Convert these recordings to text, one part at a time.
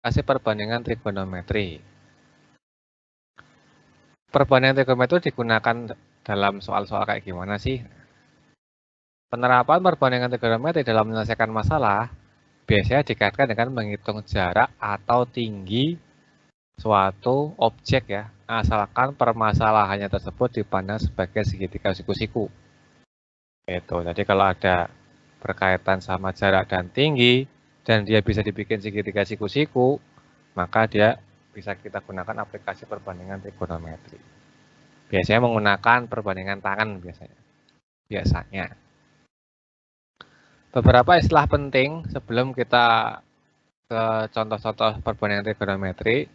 Kasih perbandingan trigonometri. Perbandingan trigonometri digunakan dalam soal-soal kayak gimana sih? Penerapan perbandingan trigonometri dalam menyelesaikan masalah biasanya dikaitkan dengan menghitung jarak atau tinggi suatu objek ya, asalkan permasalahannya tersebut dipandang sebagai segitiga siku-siku. Itu. Jadi kalau ada berkaitan sama jarak dan tinggi dan dia bisa dibikin segitiga siku-siku, maka dia bisa kita gunakan aplikasi perbandingan trigonometri. Biasanya menggunakan perbandingan tangan biasanya. Beberapa istilah penting sebelum kita ke contoh-contoh perbandingan trigonometri,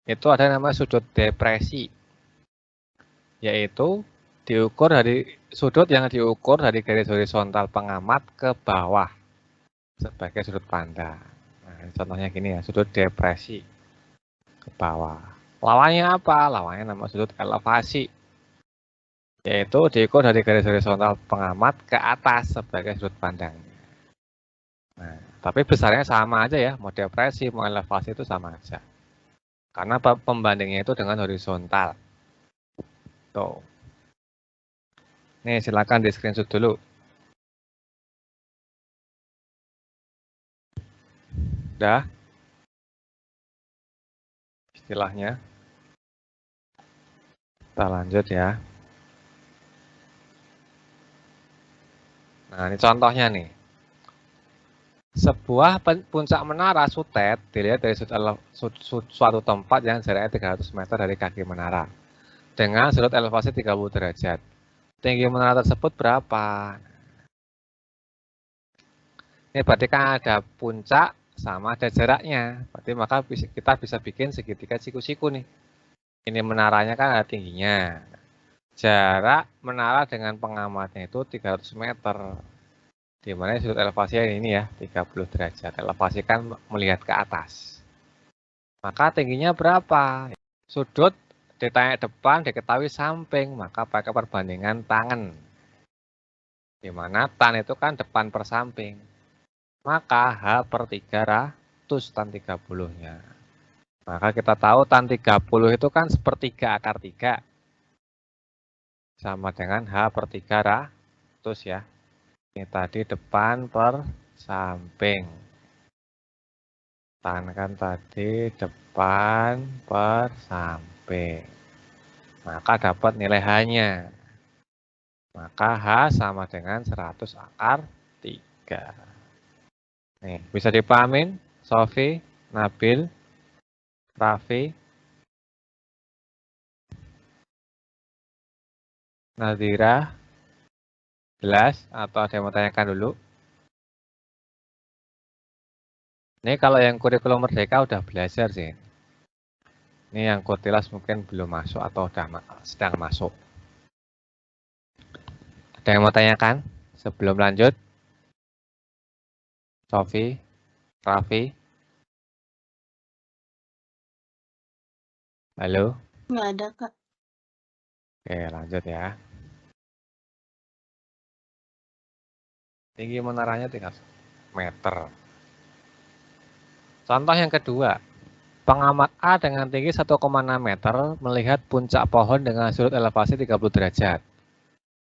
itu ada namanya sudut depresi, yaitu diukur dari sudut yang diukur dari garis horizontal pengamat ke bawah sebagai sudut pandang. Nah, contohnya gini ya, sudut depresi ke bawah. Lawannya apa? Lawannya nama sudut elevasi, yaitu diukur dari garis horizontal pengamat ke atas sebagai sudut pandang. Nah, tapi besarnya sama aja ya, mau depresi, mau elevasi itu sama aja. Karena pembandingnya itu dengan horizontal. Tuh. Nih, silakan di screenshot dulu. Udah? Istilahnya. Kita lanjut ya. Nah, ini contohnya nih. Sebuah puncak menara sutet dilihat dari suatu tempat yang jaraknya 300 meter dari kaki menara. Dengan sudut elevasi 30 derajat. Tinggi menara tersebut berapa? Ini berarti kan ada puncak sama ada jaraknya. Berarti maka kita bisa bikin segitiga siku-siku nih. Ini menaranya kan ada tingginya. Jarak menara dengan pengamatnya itu 300 meter. Di mana sudut elevasinya ini ya, 30 derajat. Elevasi kan melihat ke atas. Maka tingginya berapa? Sudut ditanya depan diketahui samping, maka pakai perbandingan tangan. Di mana tan itu kan depan per samping. Maka H per 300 tan 30-nya. Maka kita tahu tan 30 itu kan sepertiga akar 3. Sama dengan H per 300 ya. Ini tadi depan per samping. Tan kan tadi depan per samping. Maka dapat nilai H-nya. Maka H sama dengan 100 akar 3. Nih, bisa dipahamin? Sofi, Nabil, Raffi, Nadira, jelas? Atau ada yang mau tanyakan dulu? Ini kalau yang kurikulum merdeka udah belajar sih. Ini yang Kurtilas mungkin belum masuk atau udah sedang masuk. Ada yang mau tanyakan sebelum lanjut? Sofi, Raffi? Halo? Nggak ada, Kak. Oke, lanjut ya. Tinggi menaranya 3 meter. Contoh yang kedua. Pengamat A dengan tinggi 1,6 meter melihat puncak pohon dengan sudut elevasi 30 derajat.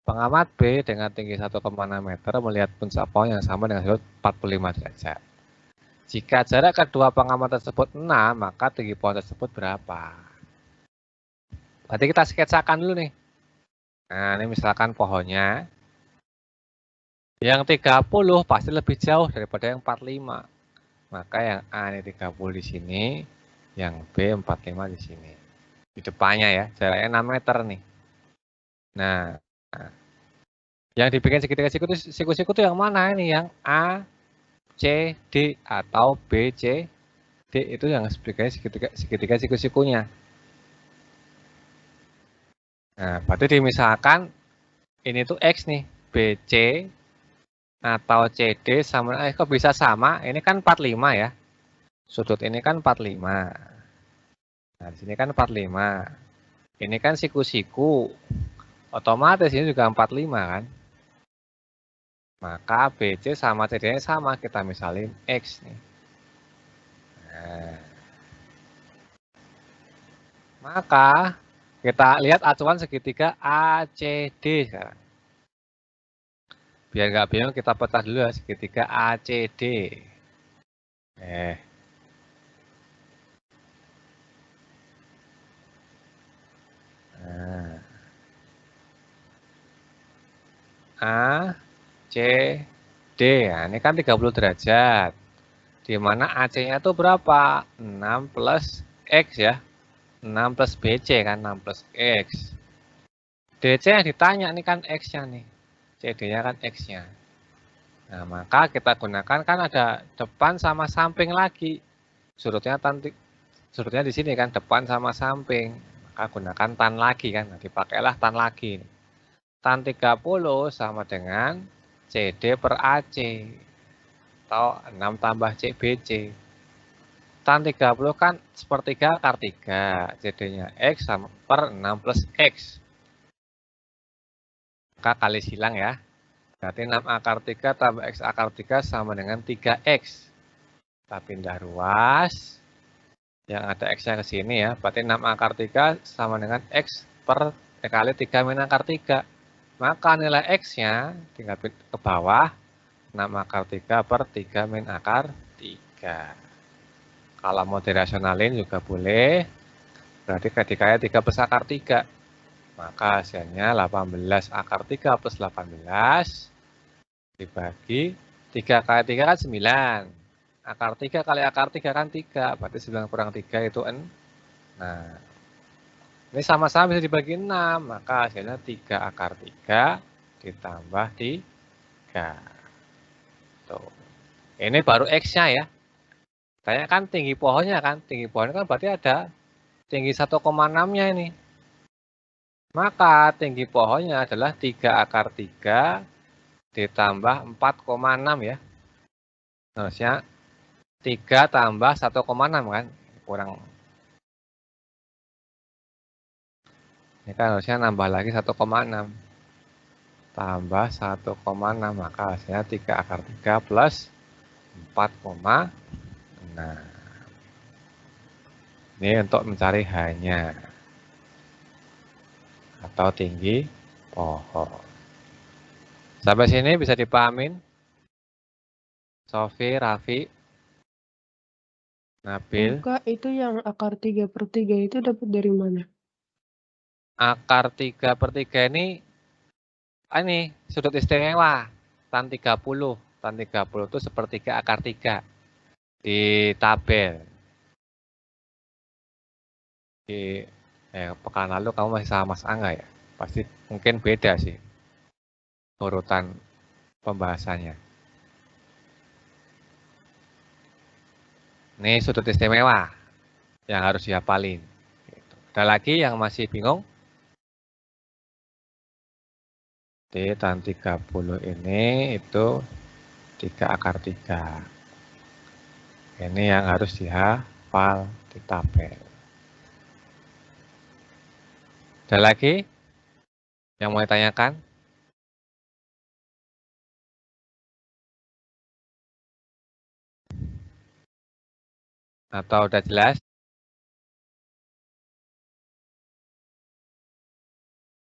Pengamat B dengan tinggi 1,6 meter melihat puncak pohon yang sama dengan sudut 45 derajat. Jika jarak kedua pengamat tersebut 6, maka tinggi pohon tersebut berapa? Berarti kita sketsakan dulu nih. Nah, ini misalkan pohonnya. Yang 30 pasti lebih jauh daripada yang 45. Maka yang A ini 30 di sini, yang B 45 di sini. Di depannya ya, jaraknya 6 meter nih. Nah, yang dibikin segitiga siku-siku itu yang mana ini? Yang A, C, D atau B, C, D itu yang segitiga siku-sikunya. Nah, berarti dimisalkan ini tuh X nih, BC atau CD sama, kok bisa sama? Ini kan 45 ya. Sudut ini kan 45. Nah, di sini kan 45. Ini kan siku-siku. Otomatis ini juga 45 kan. Maka BC sama CD-nya sama, kita misalin X nih. Nah, maka kita lihat acuan segitiga ACD sekarang. Biar nggak bingung, kita pecah dulu ya segitiga ACD. Nah, A, C, D. Nah, ini kan 30 derajat. Di mana AC-nya itu berapa? 6 plus X ya. 6 plus BC kan, 6 plus X. DC yang ditanya ini kan X-nya nih. CD-nya kan X-nya. Nah, maka kita gunakan kan ada depan sama samping lagi. Surutnya di sini kan, depan sama samping. Maka gunakan tan lagi kan. Nah, dipakailah tan lagi. Tan 30 sama dengan CD per AC. Atau 6 tambah CBC. Tan 30 kan sepertiga akar 3. CD-nya X sama per 6 plus X. Maka kali silang ya. Berarti 6 akar 3 tambah X akar 3 sama dengan 3X. Kita pindah ruas. Yang ada X-nya ke sini ya. Berarti 6 akar 3 sama dengan X per kali 3 min akar 3. Maka nilai X-nya tinggal ke bawah. 6 akar 3 per 3 min akar 3. Kalau mau dirasionalin juga boleh. Berarti ketikanya 3 plus akar 3. Maka hasilnya 18 akar 3 plus 18 dibagi 3 kali 3 kan 9. Akar 3 kali akar 3 kan 3. Berarti 9 kurang 3 itu 6. Nah, ini sama-sama bisa dibagi 6. Maka hasilnya 3 akar 3 ditambah 3. Tuh. Ini baru X-nya ya. Tanya kan tinggi pohonnya kan. Tinggi pohonnya kan berarti ada tinggi 1,6-nya ini. Maka tinggi pohonnya adalah 3 akar 3 ditambah 4,6 ya. Harusnya 3 tambah 1,6 kan. Kurang. Ini kan harusnya nambah lagi 1,6. Tambah 1,6. Maka hasilnya 3 akar 3 plus 4,6. Ini untuk mencari H-nya. Atau tinggi pohon. Sampai sini bisa dipahamin? Sofi, Raffi, Nabil. Kak, itu yang akar 3/3 itu dapat dari mana? Akar 3/3 ini sudut istimewa. Tan 30. Tan 30 itu sepertiga akar 3. Di tabel. Di pekan lalu kamu masih sama Mas Angga ya? Pasti mungkin beda sih urutan pembahasannya. Ini sudut istimewa yang harus dihafalin. Ada lagi yang masih bingung? Di tan 30 ini itu 3 akar 3. Ini yang harus dihafal di tabel. Ada lagi yang mau ditanyakan? Atau udah jelas?